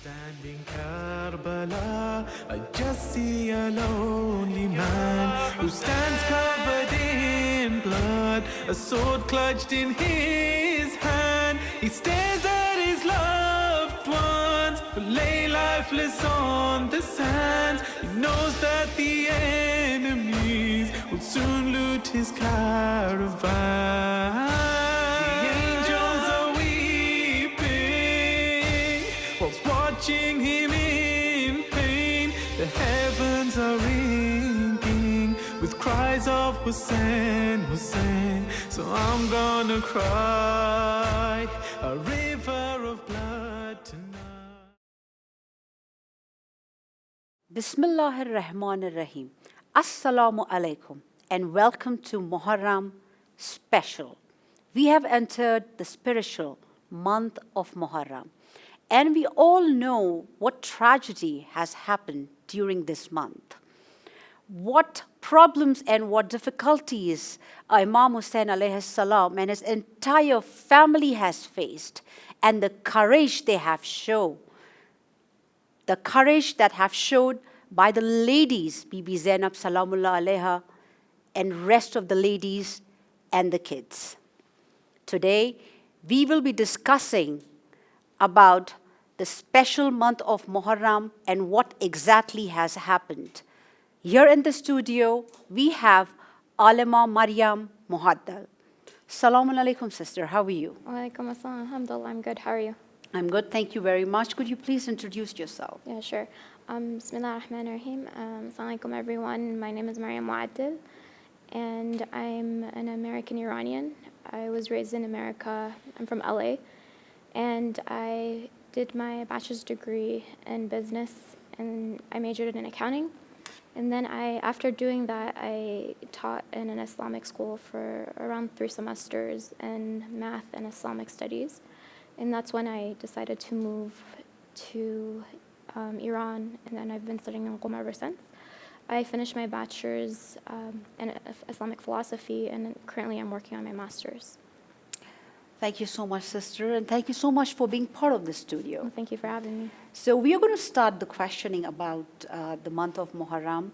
Standing Karbala, I just see a lonely man who stands covered in blood, a sword clutched in his hand. He stares at his loved ones who lay lifeless on the sands. He knows that the enemies will soon loot his caravan. The angels are weeping whilst watching him in pain. The heavens are ringing with cries of Hussain, Hussain. So I'm gonna cry a river of blood tonight. Bismillahir Rahmanir Rahim. Assalamu alaikum and welcome to Muharram special. We have entered the spiritual month of Muharram, and we all know what tragedy has happened during this month. What problems and what difficulties Imam Hussain alayhi salam and his entire family has faced, and the courage they have shown. The courage that have showed by the ladies, Bibi Zainab Salamullah Alaiha, and rest of the ladies and the kids. Today, we will be discussing about the special month of Muharram and what exactly has happened. Here in the studio, we have Alima Maryam Muhaddal. Assalamu alaikum, sister. How are you? Walaikum assalam. Alhamdulillah, I'm good. How are you? I'm good. Thank you very much. Could you please introduce yourself? Yeah, sure. Bismillah ar-Rahman ar-Rahim. Assalamu alaikum, everyone. My name is Maryam Muhaddal, and I'm an American Iranian. I was raised in America. I'm from LA, and I did my bachelor's degree in business, and I majored in accounting. And then after doing that, I taught in an Islamic school for around 3 semesters in math and Islamic studies. And that's when I decided to move to Iran, and then I've been studying in Qom ever since. I finished my bachelor's in Islamic philosophy, and currently I'm working on my master's. Thank you so much, sister, and thank you so much for being part of the studio. Well, thank you for having me. So we are going to start the questioning about the month of Muharram,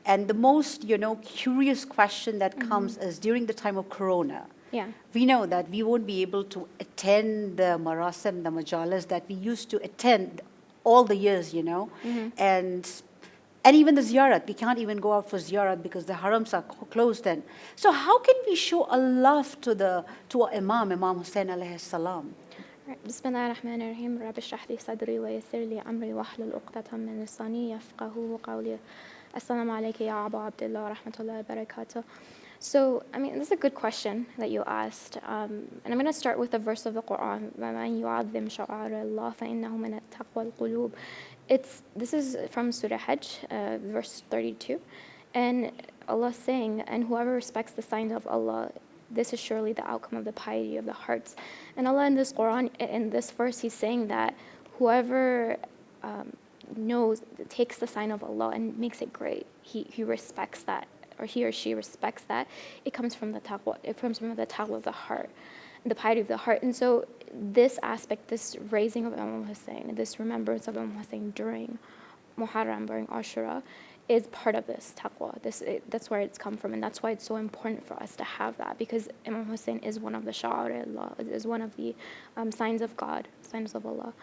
and the most, curious question that comes is during the time of Corona. Yeah. We know that we won't be able to attend the marasim, the majalis that we used to attend all the years, and even the ziyarat. We can't even go out for ziyarat because the harams are closed then. So how can we show a love to our Imam Hussain alayhi salam? Bismillah ar-Rahman ar-Rahim. Rabbi shrah li sadri wa yassir li amri wahlul uqdatam min lisani yafqahu qawli. Assalamu alayka ya Abu Abdullah wa rahmatullahi wa barakatuh. So, this is a good question that you asked. And I'm going to start with a verse of the Quran. وَمَنْ يُعَظِّمْ شَعَائِرَ اللَّهِ فَإِنَّهُ مِنَ التَّقْوَى الْقُلُوبِ. This is from Surah Hajj, verse 32. And Allah is saying, and whoever respects the signs of Allah, this is surely the outcome of the piety of the hearts. And Allah in this Quran, in this verse, He's saying that whoever takes the sign of Allah and makes it great, he respects that, or he or she respects that, it comes from the taqwa. It comes from the taqwa of the heart, the piety of the heart. And so this aspect, this raising of Imam Hussain, this remembrance of Imam Hussain during Muharram, during Ashura, is part of this taqwa. That's where it's come from, and that's why it's so important for us to have that, because Imam Hussain is one of the sha'a'ir Allah, is one of the signs of God, signs of Allah.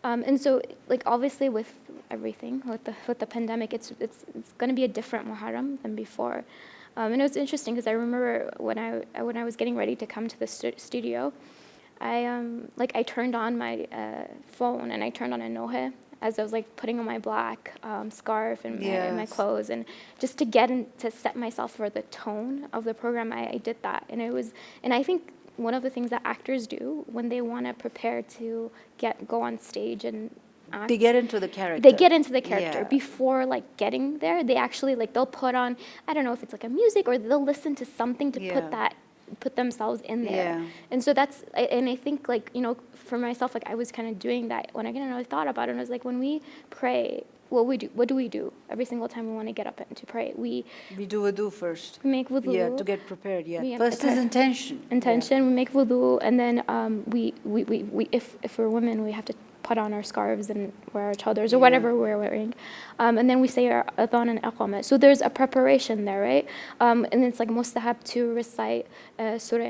And so, obviously, with everything, with the pandemic, it's going to be a different Muharram than before. And it was interesting because I remember when I was getting ready to come to the studio, I turned on my phone and I turned on a nohe as I was putting on my black scarf and my clothes, and just to set myself for the tone of the program, I did that, and I think one of the things that actors do when they want to prepare to go on stage and act, they get into the character. They get into the character before getting there. They actually they'll put on, I don't know if it's a music, or they'll listen to something to put themselves in there. Yeah. And so that's, and I think for myself, I was kind of doing that when I thought about it. And I was when we pray, what do we do every single time we want to get up and to pray? We do wudu first. We make wudu. Yeah, to get prepared. Yeah. First is intention. Intention. Yeah. We make wudu, and then we if we're women, we have to put on our scarves and wear our chadars or whatever we're wearing. And then we say our adhan and iqamah. So there's a preparation there, right? And it's like mustahab to recite Surah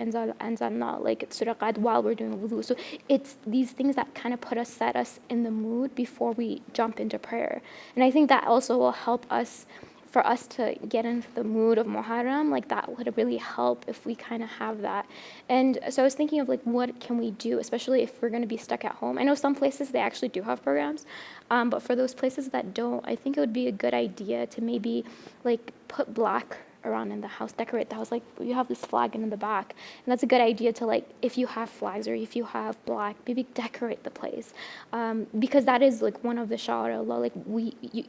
Anzalna, like Surah Qad while we're doing wudu. So it's these things that kind of set us in the mood before we jump into prayer. And I think that also will help us, for us to get into the mood of Muharram, like that would really help if we kind of have that. And so I was thinking of like, what can we do, especially if we're going to be stuck at home? I know some places they actually do have programs, but for those places that don't, I think it would be a good idea to maybe like put black around in the house, decorate the house. Like you have this flag in the back, and that's a good idea to, like, if you have flags or if you have black, maybe decorate the place, because that is like one of the sha'ar Allah. Like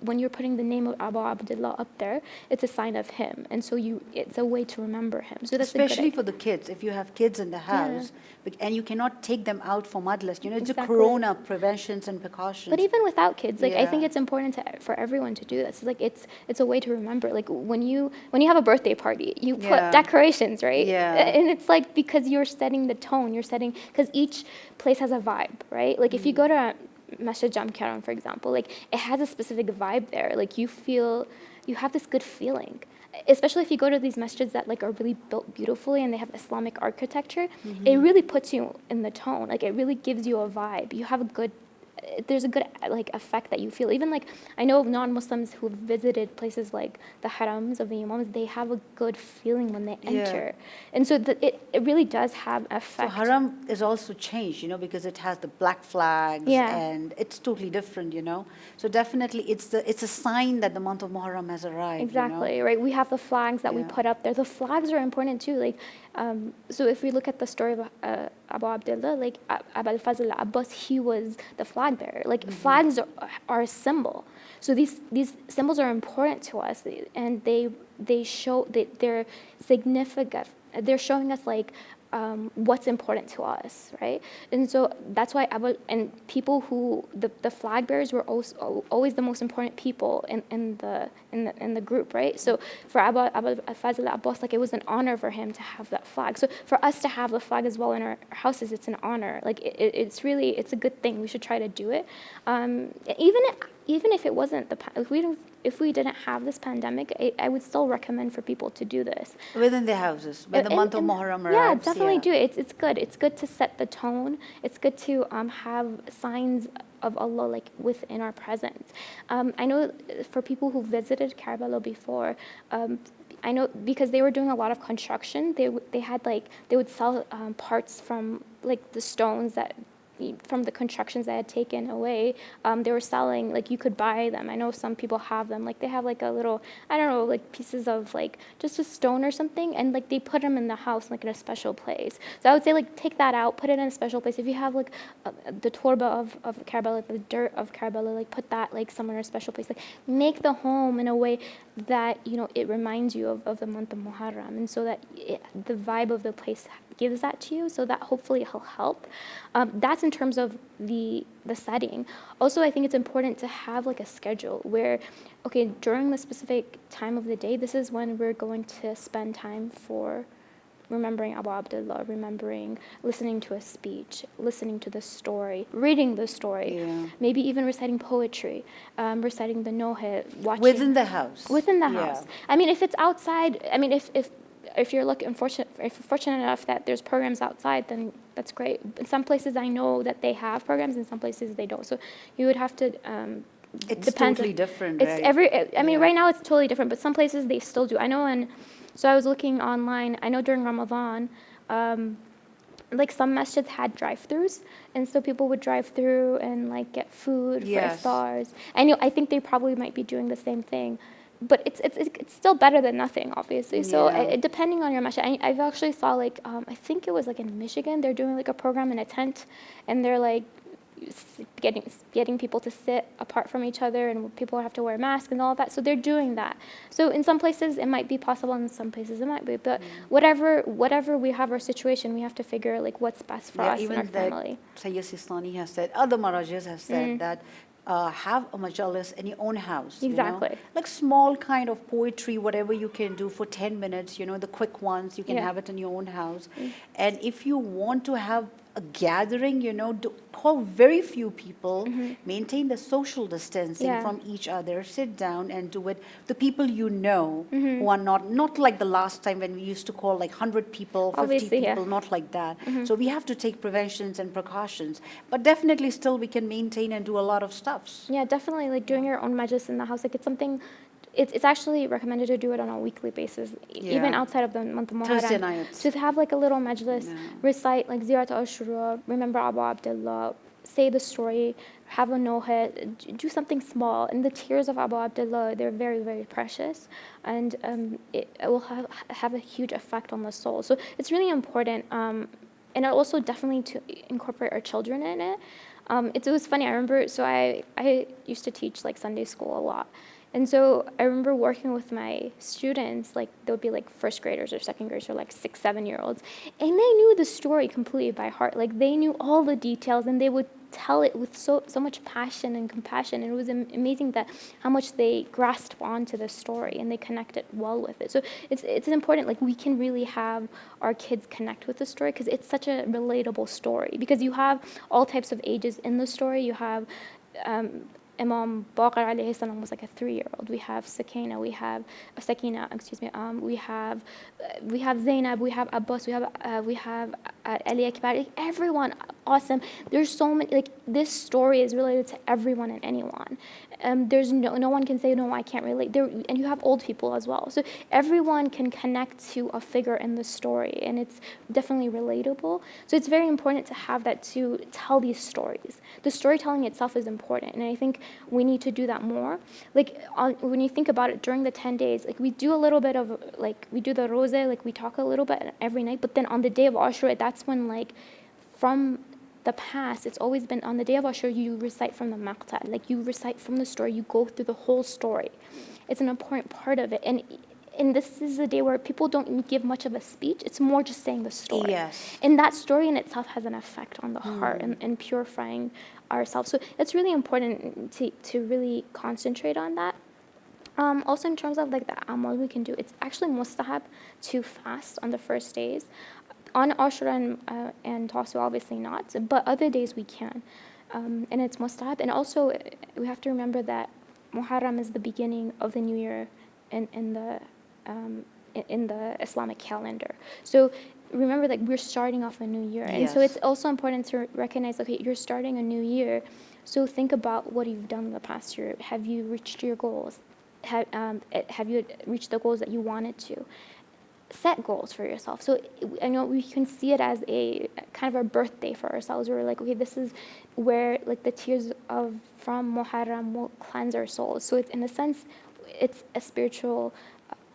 when you're putting the name of Abu Abdullah up there, it's a sign of him, and so it's a way to remember him. So that's especially for the kids. If you have kids in the house, and you cannot take them out for mudless, it's a corona preventions and precautions. But even without kids, like I think it's important for everyone to do this. Like it's a way to remember. Like when you have a birthday party, you put decorations, right? And it's like, because you're setting the tone, because each place has a vibe, right? Like if you go to Masjid Jamkaran, for example, like it has a specific vibe there. Like you have this good feeling, especially if you go to these masjids that like are really built beautifully and they have Islamic architecture. It really puts you in the tone. Like it really gives you a vibe. You have there's a good like effect that you feel. Even like I know non-Muslims who have visited places like the harams of the imams, they have a good feeling when they enter, and so it really does have effect. So haram is also changed, because it has the black flags, and it's totally different, So definitely it's a sign that the month of Muharram has arrived. Exactly, right. We have the flags that we put up there. The flags are important too. Like, so if we look at the story of Abu Abdullah, like Abul Fazl Abbas, he was the flag bearer. Like flags are a symbol. So these symbols are important to us, and they show that they're significant. They're showing us like what's important to us, right? And so that's why people who the flag bearers were also always the most important people in the group, right? So for Abu Fazl Abbas, like it was an honor for him to have that flag. So for us to have the flag as well in our houses, it's an honor. Like it's a good thing. We should try to do it, even if it wasn't if we didn't have this pandemic, I would still recommend for people to do this within their houses when the month of Muharram arrives. Yeah, definitely do it. It's good. It's good to set the tone. It's good to have signs of Allah like within our presence. I know for people who visited Karbala before, I know because they were doing a lot of construction. They would sell parts from like the stones from the constructions that had taken away. They were selling, like you could buy them. I know some people have them, like they have like a little, I don't know, like pieces of like just a stone or something, and like they put them in the house like in a special place. So I would say like take that out, put it in a special place. If you have like the torba of Karbala, the dirt of Karbala, like put that like somewhere in a special place. Like make the home in a way that it reminds you of the month of Muharram, and so that the vibe of the place gives that to you, so that hopefully it'll help. That's in terms of the setting. Also, I think it's important to have like a schedule where, okay, during the specific time of the day, this is when we're going to spend time for remembering Abu Abdullah, listening to a speech, listening to the story, reading the story, maybe even reciting poetry, reciting the Nohe, watching within the house. I mean, if it's outside, I mean, if you're fortunate enough that there's programs outside, then that's great. In some places I know that they have programs, in some places they don't. So you would have to. It's totally different. Right? Right now it's totally different, but some places they still do. I know, so I was looking online. I know during Ramadan, like some masjids had drive-throughs, and so people would drive through and like get food for iftars. I think they probably might be doing the same thing. But it's still better than nothing, obviously. So depending on your masjid, I've actually saw like I think it was like in Michigan, they're doing like a program in a tent, and they're like getting people to sit apart from each other, and people have to wear masks and all of that. So they're doing that. So in some places it might be possible, and in some places it might be. But whatever we have our situation, we have to figure like what's best for us and our family. Sayyid Sistani has said, other Marajis have said that. Have a majalis in your own house. Exactly. Like small kind of poetry, whatever you can do for 10 minutes, the quick ones, you can have it in your own house. And if you want to have a gathering, call very few people, maintain the social distancing Yeah. from each other, sit down and do it. The people who are not like the last time when we used to call like 100 people, 50 Obviously, yeah. people, not like that. So we have to take preventions and precautions. But definitely still we can maintain and do a lot of stuffs. Yeah, definitely. Like doing your own majlis in the house, like it's something. It's actually recommended to do it on a weekly basis, even Yeah. outside of the month of Thursday Muharram. nights. To have like a little majlis, Yeah. recite like Ziyarat al-Shura, remember Abu Abdullah, say the story, have a noha, do something small. And the tears of Abu Abdullah, they're very, very precious. And it will have a huge effect on the soul. So it's really important. And also definitely to incorporate our children in it. It was funny, I remember, so I used to teach like Sunday school a lot. And so I remember working with my students, like they would be like first graders or second graders or like 6, 7-year-olds. And they knew the story completely by heart. Like they knew all the details and they would tell it with so much passion and compassion. And it was amazing that how much they grasped onto the story and they connected well with it. So it's important, like we can really have our kids connect with the story because it's such a relatable story. Because you have all types of ages in the story. You have Imam Baqir alayhi salam was like a 3-year-old. We have Sakina, we have we have Zainab, we have Abbas, we have Ali Akbar. Like everyone, awesome. There's so many. Like this story is related to everyone and anyone. There's no one can say no, I can't relate. And you have old people as well. So everyone can connect to a figure in the story, and it's definitely relatable. So it's very important to have that to tell these stories. The storytelling itself is important, and I think we need to do that more. Like when you think about it, during the 10 days, like we do a little bit of like we do the roza, like we talk a little bit every night. But then on the day of Ashura, that's when like from the past, it's always been on the day of Ashura, you recite from the maqta, like you recite from the story, you go through the whole story. It's an important part of it. And this is a day where people don't give much of a speech. It's more just saying the story. Yes. And that story in itself has an effect on the heart and purifying ourselves. So it's really important to really concentrate on that. Also in terms of like the amal we can do, it's actually mustahab to fast on the first days. On Ashura and Tasu'a, obviously not, but other days we can. And it's mustahab. And also we have to remember that Muharram is the beginning of the new year in the Islamic calendar. So remember, like we're starting off a new year. And so it's also important to recognize, okay, you're starting a new year. So think about what you've done in the past year. Have you reached your goals? Have you reached the goals that you wanted to? Set goals for yourself. So I know we can see it as a kind of a birthday for ourselves. We're like, okay, this is where like the tears from Muharram will cleanse our souls. So it's in a sense, it's a spiritual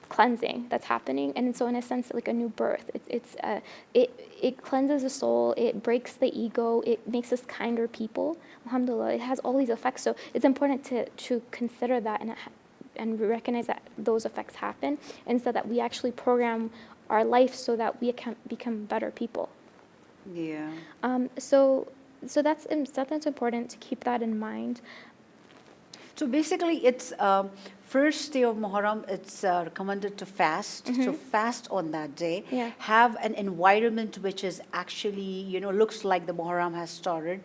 cleansing that's happening, and so in a sense like a new birth. It cleanses the soul, it breaks the ego, it makes us kinder people. Alhamdulillah, it has all these effects. So it's important to consider that and recognize that those effects happen, and so that we actually program our life so that we can become better people. Yeah. So that's important to keep that in mind. So basically, it's first day of Muharram, it's recommended to fast. So fast on that day. Yeah. Have an environment which is actually, looks like the Muharram has started.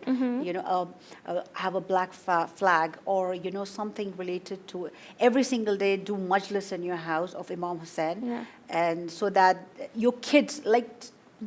Have a black flag or, something related to every single day do majlis in your house of Imam Hussain. Yeah. And so that your kids, like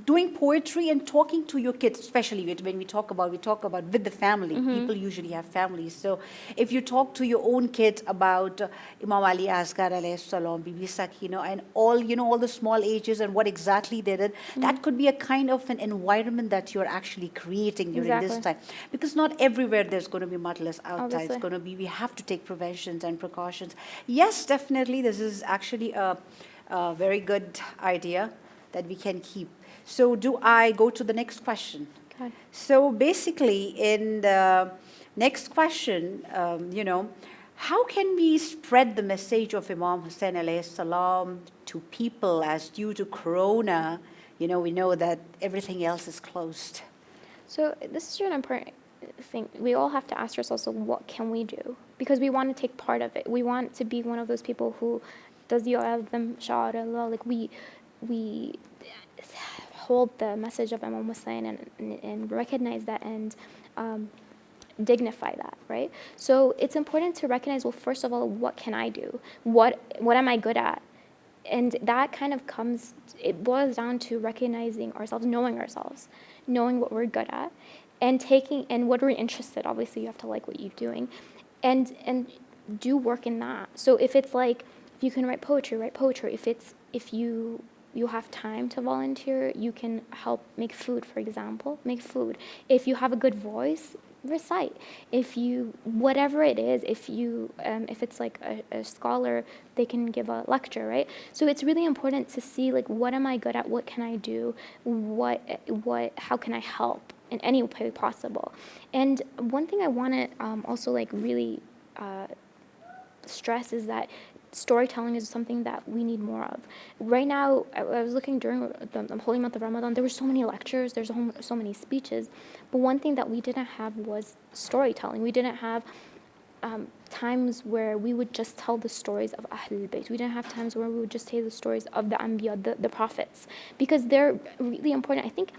doing poetry and talking to your kids, especially when we talk about with the family. People usually have families. So if you talk to your own kids about Imam Ali Asghar alayhi salam, Bibi Sakina, and all the small ages and what exactly they did, that could be a kind of an environment that you're actually creating during this time. Because not everywhere there's going to be majlis outside. Obviously. It's going to be, we have to take preventions and precautions. Yes, definitely, this is actually a very good idea that we can keep. So do I go to the next question? Okay. So basically, in the next question, how can we spread the message of Imam Hussain alayhi salam to people as due to Corona? We know that everything else is closed. So this is an important thing. We all have to ask ourselves, so what can we do? Because we want to take part of it. We want to be one of those people who does them sha'ar Allah. Like we hold the message of Imam Hussain and recognize that and dignify that, right? So it's important to recognize, well, first of all, what can I do? What am I good at? And that kind of comes, it boils down to recognizing ourselves, knowing what we're good at, and what we're interested. Obviously, you have to like what you're doing, and do work in that. So if it's like, if you can write poetry, write poetry. If you have time to volunteer, you can help make food, for example. Make food. If you have a good voice, recite. Whatever it is, if it's like a scholar, they can give a lecture, right? So it's really important to see, like, what am I good at? What can I do? How can I help in any way possible? And one thing I want to also like really stress is that storytelling is something that we need more of. Right now, I was looking during the holy month of Ramadan, there were so many lectures, there's so many speeches, but one thing that we didn't have was storytelling. We didn't have times where we would just tell the stories of Ahlul Bayt. We didn't have times where we would just say the stories of the Anbiya, the prophets, because they're really important. I think,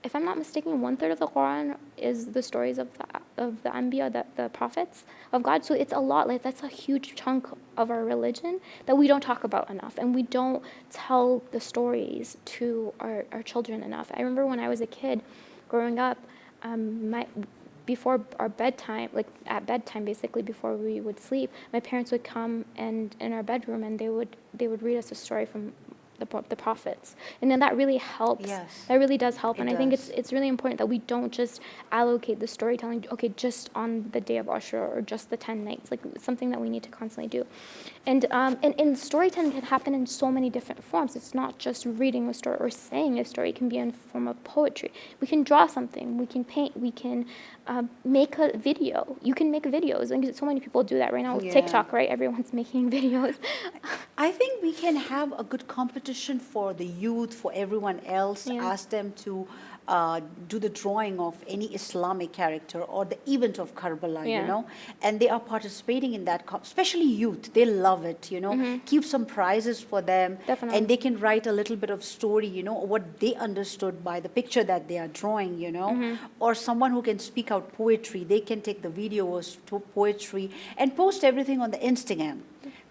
if I'm not mistaken, 1/3 of the Quran is the stories of the Anbiya, the prophets of God. So it's a lot. Like, that's a huge chunk of our religion that we don't talk about enough, and we don't tell the stories to our children enough. I remember when I was a kid, growing up, before our bedtime, like at bedtime, basically before we would sleep, my parents would come and in our bedroom, and they would read us a story from the prophets, and then that really helps. Yes. That really does help, and I think does. it's really important that we don't just allocate the storytelling, okay, just on the day of Ashura or just the 10 nights. Like, it's something that we need to constantly do. And storytelling can happen in so many different forms. It's not just reading a story or saying a story. It can be in the form of poetry. We can draw something. We can paint. We can make a video. You can make videos. And so many people do that right now with Yeah. TikTok, right? Everyone's making videos. I think we can have a good competition for the youth, for everyone else. Yeah. Ask them to do the drawing of any Islamic character or the event of Karbala, Yeah. you know, and they are participating in that, especially youth. They love it, you know. Keep some prizes for them. Definitely. And they can write a little bit of story, you know, what they understood by the picture that they are drawing, you know, or someone who can speak out poetry. They can take the videos to poetry and post everything on the Instagram.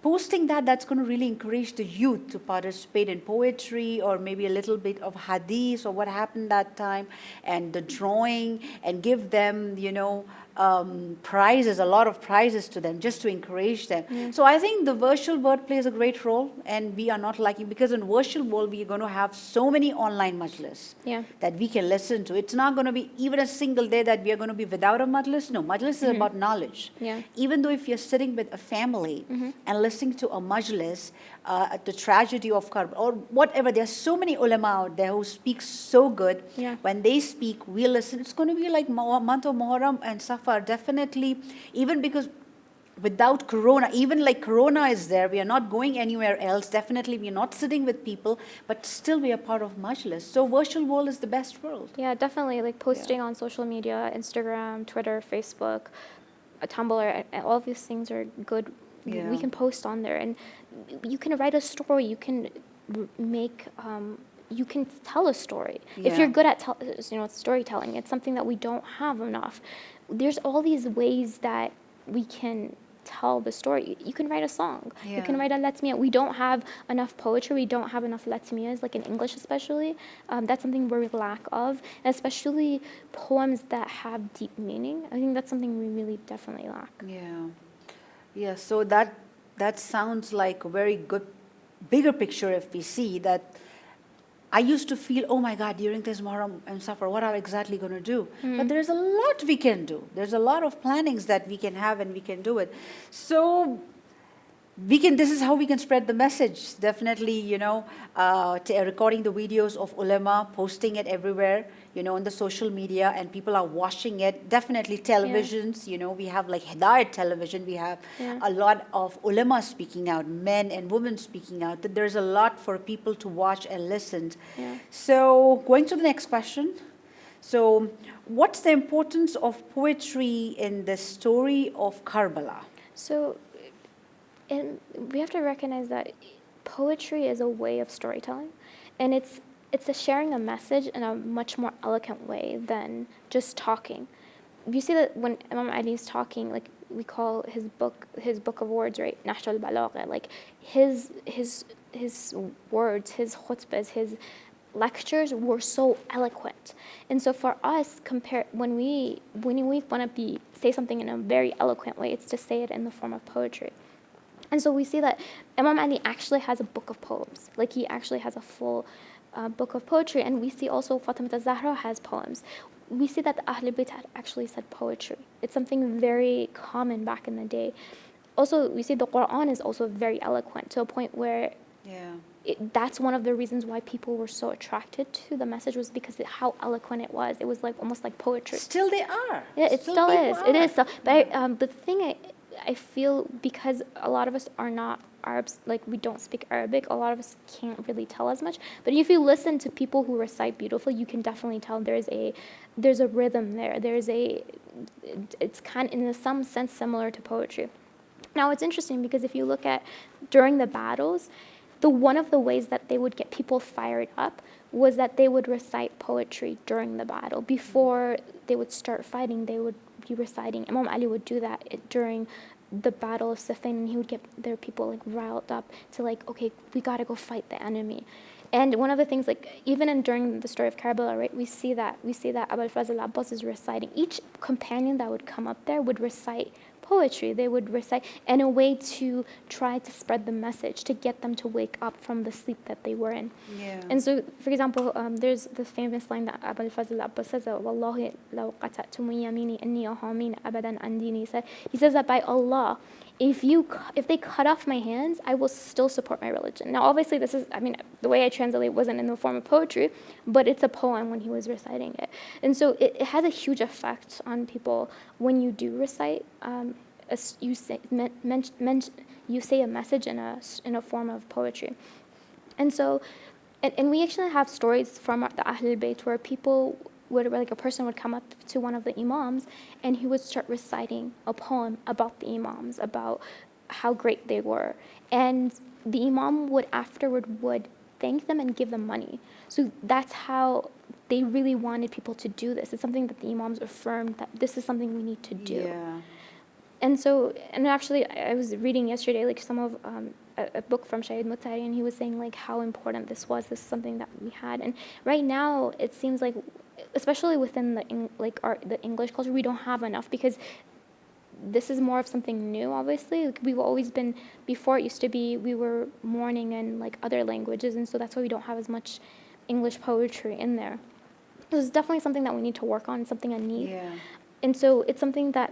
Posting that's going to really encourage the youth to participate in poetry or maybe a little bit of hadith or what happened that time, and the drawing, and give them, you know, prizes, a lot of prizes to them, just to encourage them. So I think the virtual world plays a great role, and we are not liking, because in virtual world we are going to have so many online majlis that we can listen to. It's not going to be even a single day that we are going to be without a majlis. No, majlis is about knowledge. Yeah. Even though if you're sitting with a family and listening to a majlis, the tragedy of Karbala or whatever, there are so many ulama out there who speak so good. Yeah. When they speak, we listen. It's going to be like month of Muharram and Safar, definitely. Even because without Corona, even like Corona is there, we are not going anywhere else. Definitely, we are not sitting with people, but still we are part of majlis. So virtual world is the best world. Yeah, definitely. Like posting on social media, Instagram, Twitter, Facebook, Tumblr, all of these things are good. Yeah. We can post on there, and you can write a story. You can make. You can tell a story. If Yeah. you're good at storytelling, it's something that we don't have enough. There's all these ways that we can tell the story. You can write a song. You can Yeah. write a letmiyah. We don't have enough poetry. We don't have enough letmiyahs, like in English especially. That's something we lack of, and especially poems that have deep meaning. I think that's something we really definitely lack. Yeah. Yeah, so that sounds like a very good, bigger picture if we see that. I used to feel, oh my God, during this Muharram and Safar, what are we exactly going to do? But there's a lot we can do. There's a lot of plannings that we can have, and we can do it. So this is how we can spread the message. Definitely, you know, recording the videos of ulama, posting it everywhere, you know, on the social media, and people are watching it. Definitely televisions, you know, we have like Hidayat television, we have a lot of ulama speaking out, men and women speaking out. There's a lot for people to watch and listen. Yeah. So going to the next question. So what's the importance of poetry in the story of Karbala? So, and we have to recognize that poetry is a way of storytelling, and it's it's a sharing a message in a much more eloquent way than just talking. You see that when Imam Ali is talking, like we call his book of words, right? Nahj al-Balagha, like his words, his khutbahs, his lectures were so eloquent. And so for us, when we want to say something in a very eloquent way, it's to say it in the form of poetry. And so we see that Imam Ali actually has a book of poems. Like he actually has a full book of poetry. And we see also Fatima al-Zahra has poems. We see that the Ahl Bayt had actually said poetry. It's something very common back in the day. Also, we see the Quran is also very eloquent to a point where that's one of the reasons why people were so attracted to the message, was because of how eloquent it was. It was like almost like poetry. Still they are. Yeah, it still is. It is. Still. But the thing I feel, because a lot of us are not Arabs, like we don't speak Arabic, a lot of us can't really tell as much. But if you listen to people who recite beautifully, you can definitely tell there's a rhythm there. It's kind of, in some sense, similar to poetry. Now it's interesting because if you look at during the battles, one of the ways that they would get people fired up was that they would recite poetry during the battle. Before they would start fighting, they would be reciting. Imam Ali would do that during the Battle of Siffin, and he would get their people like riled up to like, okay, we got to go fight the enemy. And one of the things, like even during the story of Karbala, right, we see that Abu al-Fazl Abbas is reciting. Each companion that would come up there would recite poetry. They would recite in a way to try to spread the message, to get them to wake up from the sleep that they were in. Yeah. And so, for example, there's the famous line that Abu al-Fazl Abbas says, "Wallahi law qata'tum yamini inni ahamin abadan an dini." He says that by Allah, if they cut off my hands, I will still support my religion. Now, obviously, this is, the way I translate wasn't in the form of poetry, but it's a poem when he was reciting it. And so it has a huge effect on people when you do recite. You say a message in a form of poetry. And so, and we actually have stories from the Ahl al-Bayt where people like a person would come up to one of the imams and he would start reciting a poem about the imams, about how great they were. And the imam would thank them and give them money. So that's how they really wanted people to do this. It's something that the imams affirmed that this is something we need to do. Yeah. And so, and actually I was reading yesterday like some of a book from Shahid Mutari, and he was saying like how important this was. This is something that we had. And right now it seems like, especially within the English culture, we don't have enough, because this is more of something new, obviously. Like we've always been, before it used to be, we were mourning in like other languages, and so that's why we don't have as much English poetry in there. So it's definitely something that we need to work on, something I need. Yeah. And so it's something that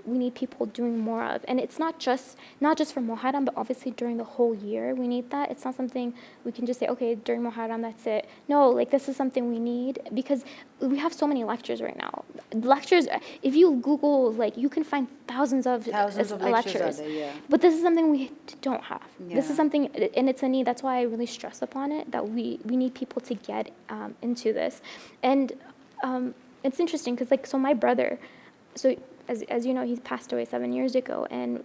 we need people doing more of. And it's not just for Muharram, but obviously during the whole year we need that. It's not something we can just say, okay, during Muharram, that's it. No, like this is something we need, because we have so many lectures right now. Lectures, if you Google, like you can find thousands of lectures. Out there, yeah. But this is something we don't have. Yeah. This is something, and it's a need. That's why I really stress upon it, that we need people to get into this. And it's interesting because so my brother, so as you know, he passed away 7 years ago, and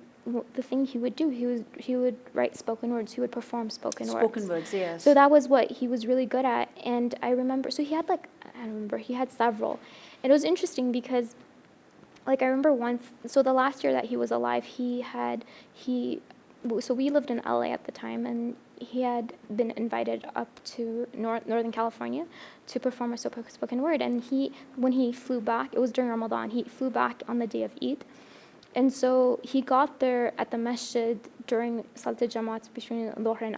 the thing he would do, he would write spoken words. He would perform spoken words. Spoken words, yes. So that was what he was really good at. And I remember, so he had several. And it was interesting because, like I remember once, so the last year that he was alive, so we lived in LA at the time, and he had been invited up to Northern California to perform a spoken word. And when he flew back, it was during Ramadan, he flew back on the day of Eid. And so he got there at the masjid during Salat al-Jamaat between Dhuhr and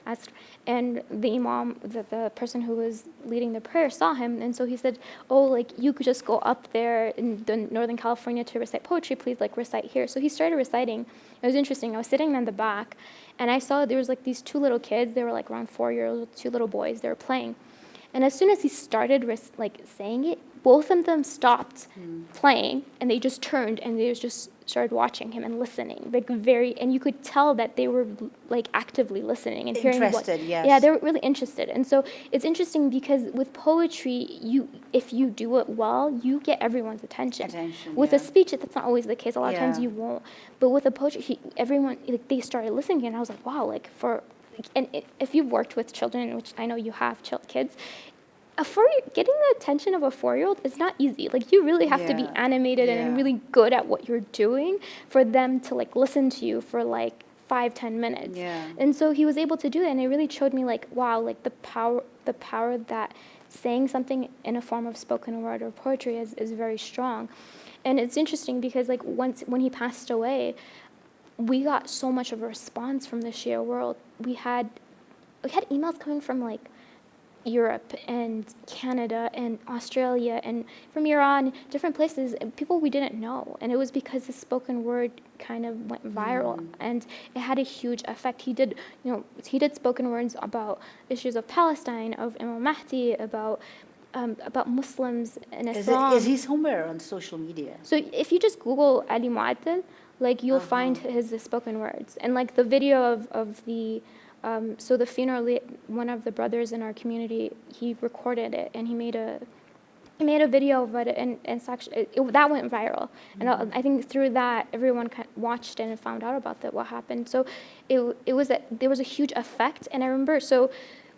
Asr. And the imam, the person who was leading the prayer, saw him. And so he said, oh, like you could just go up there in Northern California to recite poetry, please like recite here. So he started reciting. It was interesting. I was sitting in the back, and I saw there was like these two little kids. They were like around 4 years old, two little boys. They were playing. And as soon as he started saying it, both of them stopped playing, and they just turned and they just started watching him and listening, and you could tell that they were like actively listening and hearing interested. Yes. Yeah, they were really interested. And so it's interesting because with poetry, if you do it well, you get everyone's attention. With a speech, that's not always the case. A lot of times you won't. But with a poetry, everyone they started listening, and I was like, wow, like for if you've worked with children, which I know you have kids, getting the attention of a 4-year-old is not easy. Like, you really have to be animated and really good at what you're doing for them to like listen to you for like 5-10 minutes. And so he was able to do that, and it really showed me like, wow, like the power that saying something in a form of spoken word or poetry is very strong. And it's interesting because like when he passed away, we got so much of a response from the Shia world. We had emails coming from like Europe and Canada and Australia and from Iran, different places, people we didn't know. And it was because the spoken word kind of went viral, and it had a huge effect. He did spoken words about issues of Palestine, of Imam Mahdi, about Muslims and Islam. Is he somewhere on social media? So if you just Google Ali Mu'addal, like you'll find his spoken words. And like the video of the so the funeral, one of the brothers in our community, he recorded it, and he made a video of it, and it's actually, that went viral. And I think through that, everyone watched it and found out about what happened. So there was a huge effect. And I remember, so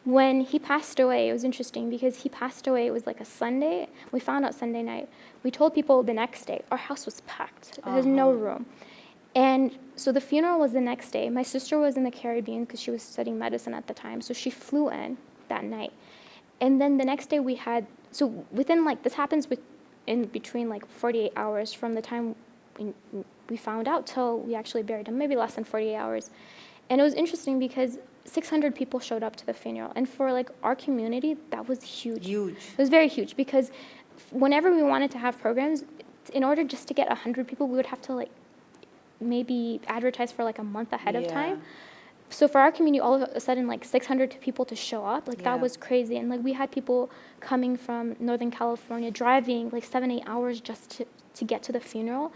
when he passed away, it was interesting because he passed away, it was like a Sunday. We found out Sunday night. We told people the next day. Our house was packed. There's no room. And so the funeral was the next day. My sister was in the Caribbean because she was studying medicine at the time. So she flew in that night. And then the next day we had, so within like, this happens in between like 48 hours from the time we found out till we actually buried him, maybe less than 48 hours. And it was interesting because 600 people showed up to the funeral. And for like our community, that was huge. It was very huge because whenever we wanted to have programs, in order just to get 100 people, we would have to like maybe advertise for like a month ahead of time. So for our community, all of a sudden, like 600 people to show up, like that was crazy. And like we had people coming from Northern California, driving like 7-8 hours just to get to the funeral.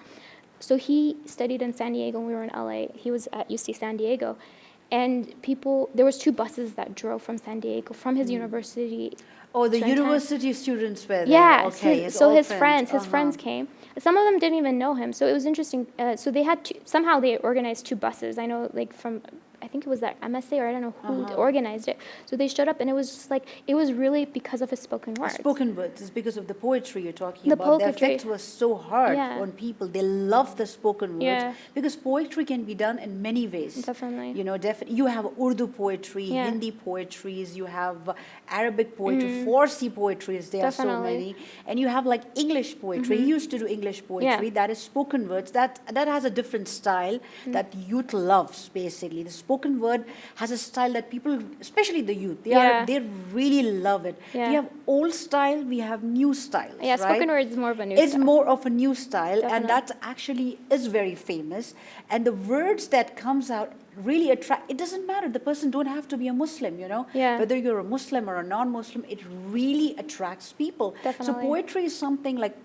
So he studied in San Diego, and we were in LA. He was at UC San Diego. And there was 2 buses that drove from San Diego, from his university. Oh, the university students were there. Yeah, okay. So his friends came. Some of them didn't even know him. So it was interesting. So they had somehow they organized 2 buses. I know, like from, I think it was that MSA, or I don't know who organized it. So they showed up, and it was just like, it was really because of his spoken words. Spoken words is because of the poetry you're talking about. The effect was so hard on people. They love the spoken words because poetry can be done in many ways. Definitely. You know, you have Urdu poetry, Hindi poetries, you have Arabic poetry, Farsi poetries. There are so many, and you have like English poetry. He used to do English poetry. That is spoken words. That has a different style that youth loves. Basically, the spoken word has a style that people, especially the youth, they really love it. We have old style, we have new styles. Yeah, spoken word is more of a new style. It's more of a new style, and that actually is very famous. And the words that comes out really attract. It doesn't matter. The person don't have to be a Muslim, you know. Whether you're a Muslim or a non-Muslim, it really attracts people. So poetry is something like,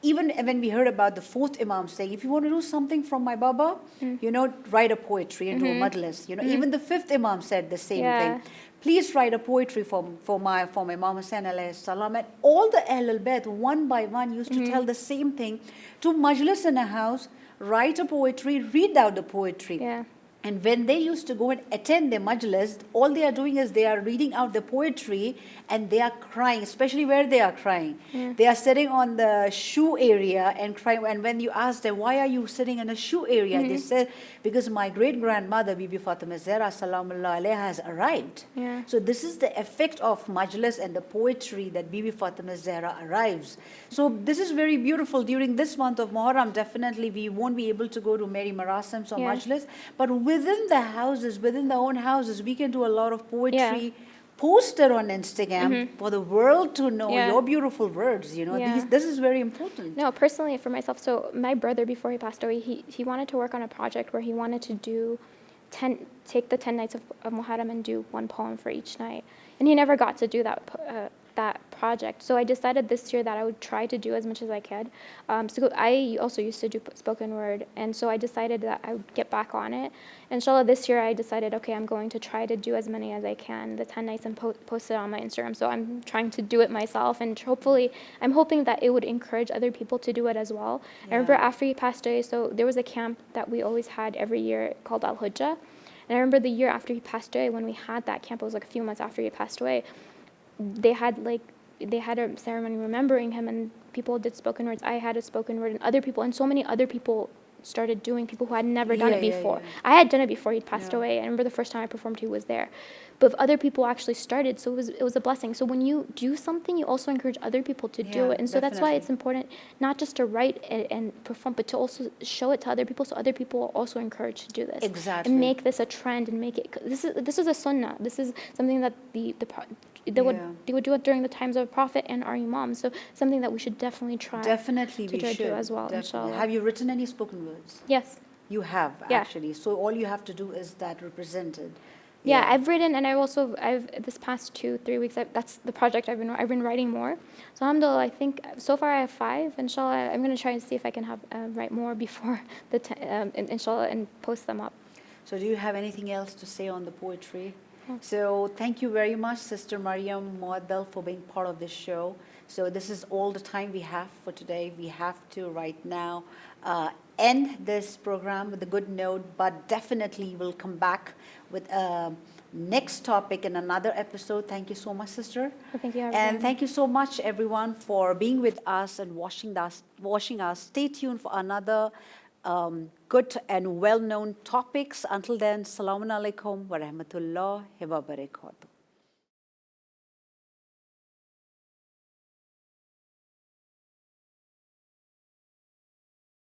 even when we heard about the 4th Imam saying, if you want to do something from my Baba, you know, write a poetry and do a majlis. You know, even the 5th Imam said the same thing. Please write a poetry for Imam Hussain alayhi salam. And all the Ahlul Bayt, one by one, used to tell the same thing. To majlis in a house, write a poetry, read out the poetry. And when they used to go and attend the majlis, all they are doing is they are reading out the poetry and they are crying, especially where they are crying. They are sitting on the shoe area and crying. And when you ask them, why are you sitting in a shoe area? They said, because my great-grandmother, Bibi Fatima Zahra, salamullah alayha, has arrived. So this is the effect of majlis and the poetry that Bibi Fatima Zahra arrives. So this is very beautiful. During this month of Muharram, definitely we won't be able to go to Mary Marasims or majlis, but within the houses, within their own houses, we can do a lot of poetry, post it on Instagram for the world to know your beautiful words. You know, this is very important. No, personally for myself, so my brother, before he passed away, he wanted to work on a project where he wanted to take the 10 nights of Muharram and do 1 poem for each night. And he never got to do that project. So I decided this year that I would try to do as much as I could. So I also used to do spoken word, and so I decided that I would get back on it. Inshallah, this year I decided, okay, I'm going to try to do as many as I can, the 10 nights, and post it on my Instagram. So I'm trying to do it myself, and hopefully, I'm hoping that it would encourage other people to do it as well. I remember after he passed away, so there was a camp that we always had every year called Al-Hujjah. And I remember the year after he passed away, when we had that camp, it was like a few months after he passed away, they had a ceremony remembering him, and people did spoken words. I had a spoken word, and other people, and so many other people started doing, people who had never done it before. I had done it before he'd passed away. I remember the first time I performed, he was there. But if other people actually started, so it was a blessing. So when you do something, you also encourage other people to do it. And so that's why it's important not just to write and perform, but to also show it to other people, so other people are also encouraged to do this. Exactly. And make this a trend, and make it, this is a sunnah. This is something that they would do it during the times of Prophet and our Imam. So something that we should definitely try. Definitely to we should do as well, inshallah. Have you written any spoken words? Yes. You have, actually. So all you have to do is that represented. Yeah, I've written, and I've this past 2-3 weeks, that's the project I've been writing more. So alhamdulillah, I think so far I have 5. Inshallah, I'm going to try and see if I can have write more before inshallah, and post them up. So do you have anything else to say on the poetry? So thank you very much, Sister Maryam MIDL, for being part of this show. So this is all the time we have for today. We have to right now end this program with a good note, but definitely we'll come back with a next topic in another episode. Thank you so much, Sister. Well, thank you, and thank you so much, everyone, for being with us and watching us. Stay tuned for another good and well-known topics. Until then, Assalamu alaikum wa rahmatullahi wa barakatuh.